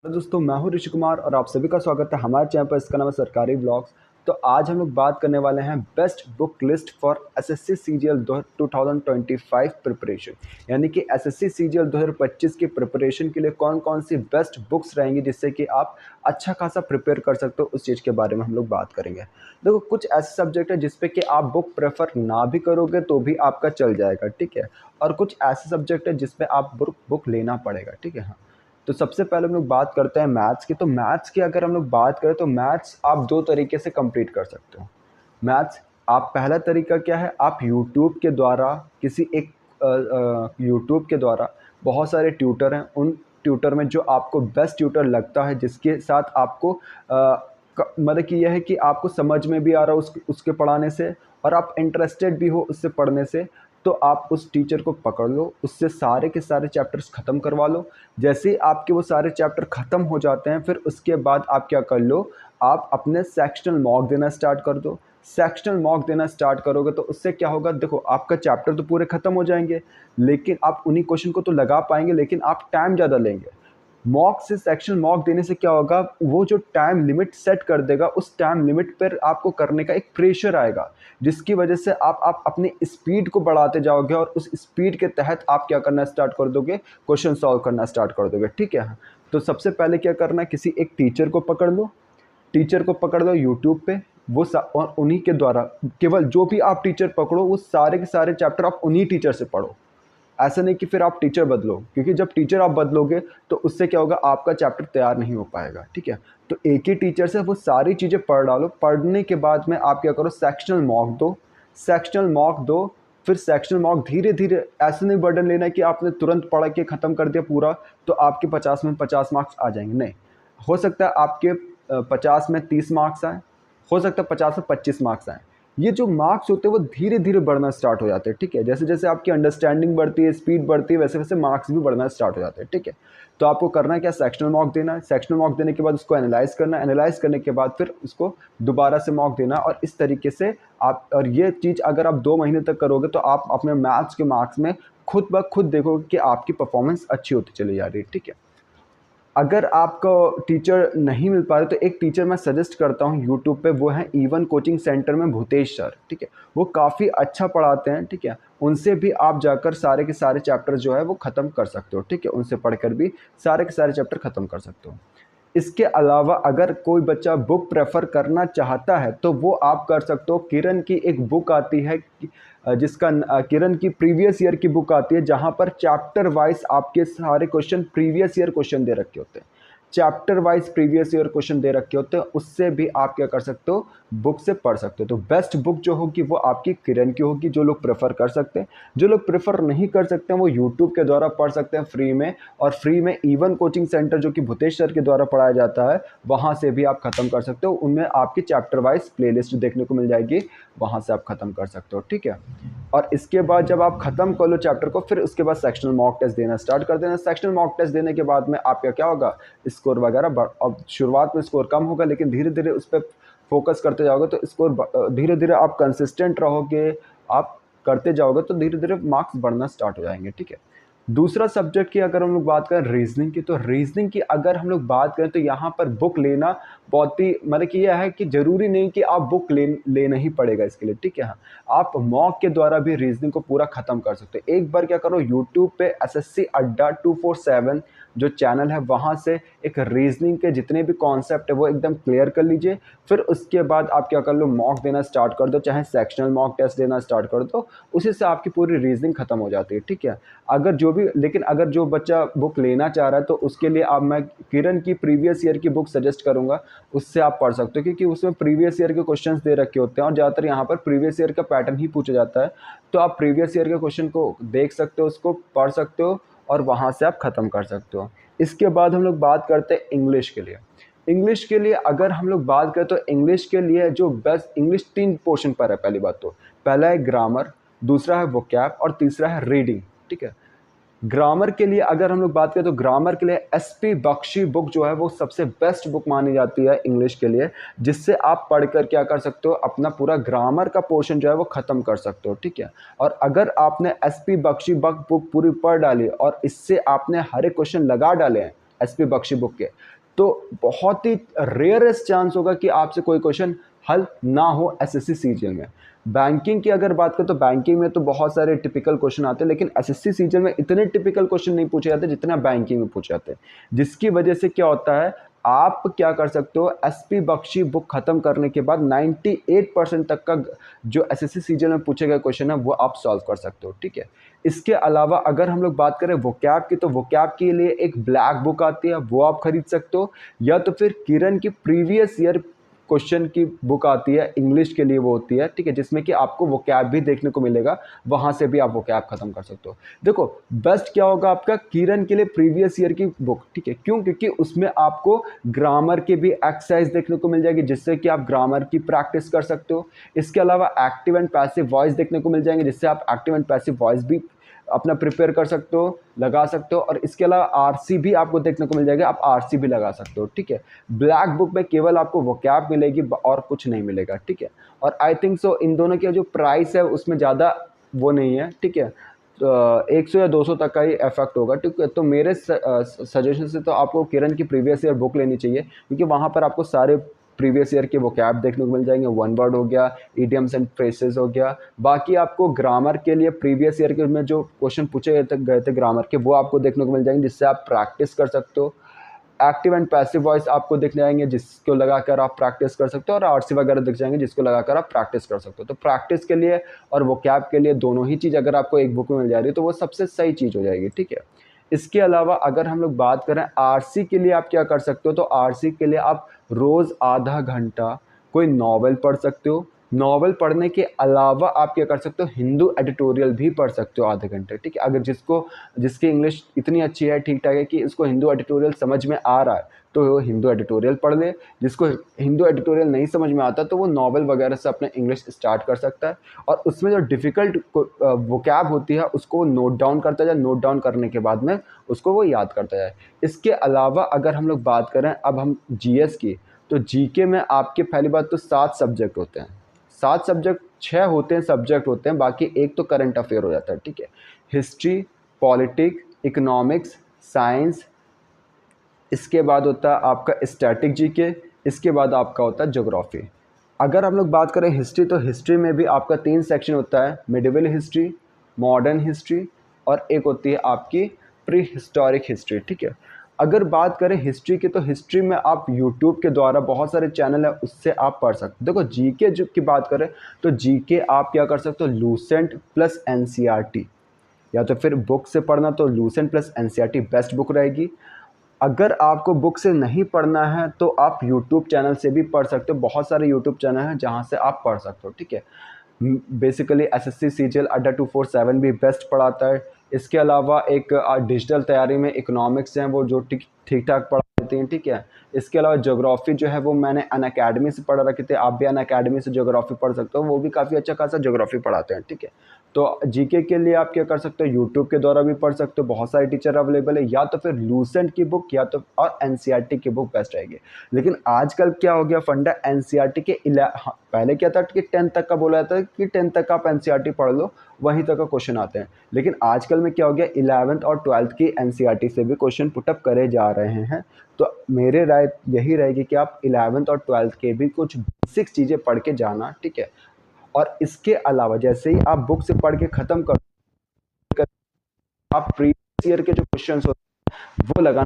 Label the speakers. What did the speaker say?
Speaker 1: तो दोस्तों मैं हूं ऋषि कुमार और आप सभी का स्वागत है हमारे चैनल पर। इसका नाम है सरकारी ब्लॉग्स। तो आज हम लोग बात करने वाले हैं best book list for SSC CGL 2025 preparation, यानी कि एसएससी सीजीएल 2025 की प्रिपरेशन के लिए कौन कौन सी बेस्ट बुक्स रहेंगी जिससे कि आप अच्छा खासा प्रिपेयर कर सकते हो। उस चीज़ के बारे में हम लोग बात करेंगे। देखो, कुछ ऐसे सब्जेक्ट है जिसपे कि आप बुक प्रेफर ना भी करोगे तो भी आपका चल जाएगा, ठीक है। और कुछ ऐसे सब्जेक्ट है जिसपे आप बुक लेना पड़ेगा, ठीक है। हाँ, तो सबसे पहले हम लोग बात करते हैं मैथ्स की। तो मैथ्स की अगर हम लोग बात करें तो मैथ्स आप दो तरीके से कंप्लीट कर सकते हो। मैथ्स आप पहला तरीका क्या है, आप यूट्यूब के द्वारा किसी एक यूट्यूब के द्वारा बहुत सारे ट्यूटर हैं, उन ट्यूटर में जो आपको बेस्ट ट्यूटर लगता है जिसके साथ आपको मतलब कि यह है कि आपको समझ में भी आ रहा है उसके पढ़ाने से और आप इंटरेस्टेड भी हो उससे पढ़ने से, तो आप उस टीचर को पकड़ लो, उससे सारे के सारे चैप्टर्स ख़त्म करवा लो। जैसे ही आपके वो सारे चैप्टर ख़त्म हो जाते हैं फिर उसके बाद आप क्या कर लो, आप अपने सेक्शनल मॉक देना स्टार्ट कर दो। सेक्शनल मॉक देना स्टार्ट करोगे तो उससे क्या होगा, देखो आपका चैप्टर तो पूरे ख़त्म हो जाएंगे, लेकिन आप उन्हीं क्वेश्चन को तो लगा पाएंगे, लेकिन आप टाइम ज़्यादा लेंगे। मॉक से सेक्शन मॉक देने से क्या होगा, वो जो टाइम लिमिट सेट कर देगा उस टाइम लिमिट पर आपको करने का एक प्रेशर आएगा, जिसकी वजह से आप अपनी स्पीड को बढ़ाते जाओगे और उस स्पीड के तहत आप क्या करना स्टार्ट कर दोगे, क्वेश्चन सॉल्व करना स्टार्ट कर दोगे, ठीक है। तो सबसे पहले क्या करना है, किसी एक टीचर को पकड़ लो। टीचर को पकड़ लो यूट्यूब पे, और उन्हीं के द्वारा, केवल जो भी आप टीचर पकड़ो वो सारे के सारे चैप्टर आप उन्हीं टीचर से पढ़ो। ऐसा नहीं कि फिर आप टीचर बदलो, क्योंकि जब टीचर आप बदलोगे तो उससे क्या होगा, आपका चैप्टर तैयार नहीं हो पाएगा, ठीक है। तो एक ही टीचर से वो सारी चीज़ें पढ़ डालो। पढ़ने के बाद में आप क्या करो, सेक्शनल मॉक दो। सेक्शनल मॉक दो, फिर सेक्शनल मॉक धीरे धीरे, ऐसे नहीं बर्डन लेना है कि आपने तुरंत पढ़ के ख़त्म कर दिया पूरा तो आपके 50 में 50 मार्क्स आ जाएंगे। नहीं, हो सकता है आपके 50 में 30 मार्क्स आए, हो सकता है 50 में 25 मार्क्स आए। ये जो मार्क्स होते हैं वो धीरे धीरे बढ़ना स्टार्ट हो जाते हैं, ठीक है। जैसे जैसे आपकी अंडरस्टैंडिंग बढ़ती है, स्पीड बढ़ती है, वैसे वैसे मार्क्स भी बढ़ना स्टार्ट हो जाते हैं, ठीक है। तो आपको करना है क्या, सेक्शनल मॉक देना है। सेक्शनल मॉक देने के बाद उसको एनालाइज करना है, एनालाइज करने के बाद फिर उसको दोबारा से मॉक देना, और इस तरीके से आप, और ये चीज़ अगर आप 2 महीने तक करोगे तो आप अपने मैथ्स के मार्क्स में खुद ब खुद देखोगे कि आपकी परफॉर्मेंस अच्छी होती चली जा रही है, ठीक है। अगर आपको टीचर नहीं मिल पा रहे तो एक टीचर मैं सजेस्ट करता हूँ यूट्यूब पे, वो है इवन कोचिंग सेंटर में भूतेश सर, ठीक है। वो काफ़ी अच्छा पढ़ाते हैं, ठीक है। उनसे भी आप जाकर सारे के सारे चैप्टर जो है वो ख़त्म कर सकते हो, ठीक है। उनसे पढ़कर भी सारे के सारे चैप्टर ख़त्म कर सकते हो। इसके अलावा अगर कोई बच्चा बुक प्रेफर करना चाहता है तो वो आप कर सकते हो। किरण की एक बुक आती है किरण की प्रीवियस ईयर की बुक आती है, जहां पर चैप्टर वाइज आपके सारे क्वेश्चन प्रीवियस ईयर क्वेश्चन दे रखे होते हैं। Chapter wise previous year question दे रखे होते हैं, उससे भी आप क्या कर सकते हो, बुक से पढ़ सकते हो। तो बेस्ट बुक जो होगी वो आपकी किरण की होगी, जो लोग प्रेफर कर सकते हैं। जो लोग प्रेफर नहीं कर सकते हैं वो यूट्यूब के द्वारा पढ़ सकते हैं फ्री में, और फ्री में इवन कोचिंग सेंटर जो कि भूतेश सर के द्वारा पढ़ाया जाता है वहाँ से भी आप ख़त्म कर सकते हो। उनमें आपकी चैप्टर वाइज प्लेलिस्ट देखने को मिल जाएगी, वहाँ से आप ख़त्म कर सकते हो, ठीक है। और इसके बाद जब आप ख़त्म कर लो चैप्टर को, फिर उसके बाद सेक्शनल मॉक टेस्ट देना स्टार्ट कर देना। सेक्शनल मॉक टेस्ट देने के बाद में आपका क्या होगा, स्कोर वगैरह अब शुरुआत में स्कोर कम होगा, लेकिन धीरे धीरे उस पर फोकस करते जाओगे तो स्कोर धीरे धीरे, आप कंसिस्टेंट रहोगे, आप करते जाओगे तो धीरे धीरे मार्क्स बढ़ना स्टार्ट हो जाएंगे, ठीक है। दूसरा सब्जेक्ट की अगर हम लोग बात करें रीजनिंग की, तो रीजनिंग की अगर हम लोग बात करें तो यहाँ पर बुक लेना बहुत ही, मतलब कि यह है कि ज़रूरी नहीं कि आप बुक लेना ही पड़ेगा इसके लिए, ठीक है। हाँ, आप मॉक के द्वारा भी रीजनिंग को पूरा ख़त्म कर सकते हो। एक बार क्या करो, यूट्यूब पे एसएससी अड्डा 247 जो चैनल है वहाँ से एक रीजनिंग के जितने भी कॉन्सेप्ट है वो एकदम क्लियर कर लीजिए। फिर उसके बाद आप क्या कर लो, मॉक देना स्टार्ट कर दो, चाहे सेक्शनल मॉक टेस्ट देना स्टार्ट कर दो, उसी से आपकी पूरी रीजनिंग खत्म हो जाती है, ठीक है। लेकिन अगर जो बच्चा बुक लेना चाह रहा है तो उसके लिए आप, मैं किरण की प्रीवियस ईयर की बुक सजेस्ट करूंगा, उससे आप पढ़ सकते हो, क्योंकि उसमें प्रीवियस ईयर के क्वेश्चंस दे रखे होते हैं और ज़्यादातर यहाँ पर प्रीवियस ईयर का पैटर्न ही पूछा जाता है। तो आप प्रीवियस ईयर के क्वेश्चन को देख सकते हो, उसको पढ़ सकते हो और वहाँ से आप ख़त्म कर सकते हो। इसके बाद हम लोग बात करते हैं इंग्लिश के लिए। इंग्लिश के लिए अगर हम लोग बात करें तो इंग्लिश के लिए जो बेस्ट, इंग्लिश 3 पोर्शन पर है। पहली बात तो, पहला है ग्रामर, दूसरा है वोकैब और तीसरा है रीडिंग, ठीक है। ग्रामर के लिए अगर हम लोग बात करें तो ग्रामर के लिए एसपी बख्शी बुक जो है वो सबसे बेस्ट बुक मानी जाती है इंग्लिश के लिए, जिससे आप पढ़कर क्या कर सकते हो, अपना पूरा ग्रामर का पोर्शन जो है वो ख़त्म कर सकते हो, ठीक है। और अगर आपने एसपी बख्शी बुक पूरी पढ़ डाली और इससे आपने हर एक क्वेश्चन लगा डाले हैं एसपी बख्शी बुक के, तो बहुत ही रेयरेस्ट चांस होगा कि आपसे कोई क्वेश्चन हल ना हो एसएससी सीजीएल में। बैंकिंग की अगर बात करें तो बैंकिंग में तो बहुत सारे टिपिकल क्वेश्चन आते हैं, लेकिन एसएससी सीजीएल में इतने टिपिकल क्वेश्चन नहीं पूछे जाते जितना बैंकिंग में पूछे जाते हैं, जिसकी वजह से क्या होता है, आप क्या कर सकते हो, एसपी बख्शी बुक खत्म करने के बाद 98% तक का जो एसएससी सीजीएल में पूछे गए क्वेश्चन है वो आप सॉल्व कर सकते हो, ठीक है। इसके अलावा अगर हम लोग बात करें वोकैब की, तो वोकैब के लिए एक ब्लैक बुक आती है, वो आप खरीद सकते हो, या तो फिर किरण की प्रीवियस ईयर क्वेश्चन की बुक आती है, इंग्लिश के लिए वो होती है, ठीक है, जिसमें कि आपको वोकैब भी देखने को मिलेगा, वहाँ से भी आप वोकैब खत्म कर सकते हो। देखो बेस्ट क्या होगा आपका, किरण के लिए प्रीवियस ईयर की बुक, ठीक है, क्यों, क्योंकि उसमें आपको ग्रामर के भी एक्सरसाइज देखने को मिल जाएगी, जिससे कि आप ग्रामर की प्रैक्टिस कर सकते हो। इसके अलावा एक्टिव एंड पैसिव वॉइस देखने को मिल जाएंगे, जिससे आप एक्टिव एंड पैसिव वॉइस भी अपना प्रिपेयर कर सकते हो, लगा सकते हो। और इसके अलावा आरसी भी आपको देखने को मिल जाएगा, आप आरसी भी लगा सकते हो, ठीक है। ब्लैक बुक में केवल आपको वोकैब मिलेगी और कुछ नहीं मिलेगा, ठीक है। और आई थिंक सो इन दोनों की जो प्राइस है उसमें ज़्यादा वो नहीं है, ठीक है, तो 100 या 200 तक का ही इफेक्ट होगा, ठीक है। तो मेरे सजेशन से तो आपको किरण की प्रीवियस ईयर बुक लेनी चाहिए, क्योंकि वहाँ पर आपको सारे प्रीवियस ईयर के वोकैब देखने को मिल जाएंगे, वन वर्ड हो गया, इडियम्स एंड फ्रेसेस हो गया। बाकी आपको ग्रामर के लिए प्रीवियस ईयर के में जो क्वेश्चन पूछे गए थे ग्रामर के, वो आपको देखने को मिल जाएंगे, जिससे आप प्रैक्टिस कर सकते हो। एक्टिव एंड पैसिव वॉइस आपको दिख जाएंगे, जिसको लगाकर आप प्रैक्टिस कर सकते हो, और आरसी वगैरह दिख जाएंगे जिसको लगाकर आप प्रैक्टिस कर सकते हो। तो प्रैक्टिस के लिए और वोकैब के लिए दोनों ही चीज़ अगर आपको एक बुक में मिल जा रही है तो वो सबसे सही चीज़ हो जाएगी, ठीक है। इसके अलावा अगर हम लोग बात करें आरसी के लिए, आप क्या कर सकते हो, तो आरसी के लिए आप रोज़ आधा घंटा कोई नॉवल पढ़ सकते हो। नॉवल पढ़ने के अलावा आप क्या कर सकते हो, हिंदू एडिटोरियल भी पढ़ सकते हो आधे घंटे, ठीक है। अगर जिसकी इंग्लिश इतनी अच्छी है, ठीक ठाक है, कि इसको हिंदू एडिटोरियल समझ में आ रहा है, तो वो हिंदू एडिटोरियल पढ़ ले। जिसको हिंदू एडिटोरियल नहीं समझ में आता तो वो नॉवल वगैरह से अपने इंग्लिश स्टार्ट कर सकता है, और उसमें जो डिफ़िकल्ट वोकैब होती है उसको नोट डाउन करता जाए, नोट डाउन करने के बाद में उसको वो याद करता जाए। इसके अलावा अगर हम लोग बात करें अब हम जीएस की, तो जीके में आपके पहली बात तो 7 सब्जेक्ट होते हैं, 7 सब्जेक्ट, 6 होते हैं सब्जेक्ट होते हैं, बाकी एक तो करंट अफेयर हो जाता है, ठीक है। हिस्ट्री, पॉलिटिक्स, इकोनॉमिक्स, साइंस, इसके बाद होता है आपका स्टैटिक जीके, इसके बाद आपका होता है ज्योग्राफी। अगर हम लोग बात करें हिस्ट्री, तो हिस्ट्री में भी आपका 3 सेक्शन होता है, मिडिवल हिस्ट्री, मॉडर्न हिस्ट्री, और एक होती है आपकी प्री हिस्टोरिक हिस्ट्री, ठीक है। अगर बात करें हिस्ट्री की, तो हिस्ट्री में आप यूट्यूब के द्वारा बहुत सारे चैनल है उससे आप पढ़ सकते हो। देखो जीके जो की बात करें तो जीके आप क्या कर सकते हो, लूसेंट प्लस एनसीईआरटी, या तो फिर बुक से पढ़ना तो Lucent plus NCERT best book रहेगी। अगर आपको बुक से नहीं पढ़ना है तो आप यूट्यूब चैनल से भी पढ़ सकते हो, बहुत सारे यूट्यूब चैनल हैं जहाँ से आप पढ़ सकते हो, ठीक है। बेसिकली एसएससी सीजीएल अड्डा 247 भी बेस्ट पढ़ाता है। इसके अलावा एक डिजिटल तैयारी में इकोनॉमिक्स हैं वो जो ठीक ठाक पढ़ा देते हैं, ठीक है। इसके अलावा ज्योग्राफी जो है वो मैंने अनअकैडमी से पढ़ा रखे थे, आप भी अनअकैडमी से ज्योग्राफी पढ़ सकते हो, वो भी काफ़ी अच्छा खासा ज्योग्राफी पढ़ाते हैं, ठीक है। तो जीके के लिए आप क्या कर सकते हो, यूट्यूब के द्वारा भी पढ़ सकते हो, बहुत सारे टीचर अवेलेबल है, या तो फिर लूसेंट की बुक या तो और एनसीईआरटी की बुक बेस्ट रहेगी। लेकिन आजकल क्या हो गया फंडा, एनसीईआरटी के पहले क्या था कि 10th तक का बोला जाता है कि 10th तक आप एनसीईआरटी पढ़ लो, वहीं तक का क्वेश्चन आते हैं। लेकिन आजकल में क्या हो गया, 11th और 12th की एनसीईआरटी से भी क्वेश्चन पुटअप करे जा रहे हैं। तो मेरे राय यही रहेगी कि आप 11th और 12th के भी कुछ बेसिक चीज़ें पढ़ के जाना, ठीक है। और इसके अलावा जैसे ही आप बुक से पढ़ के ख़त्म कर, आप प्रीवियस ईयर के जो क्वेश्चंस होते हैं वो लगाना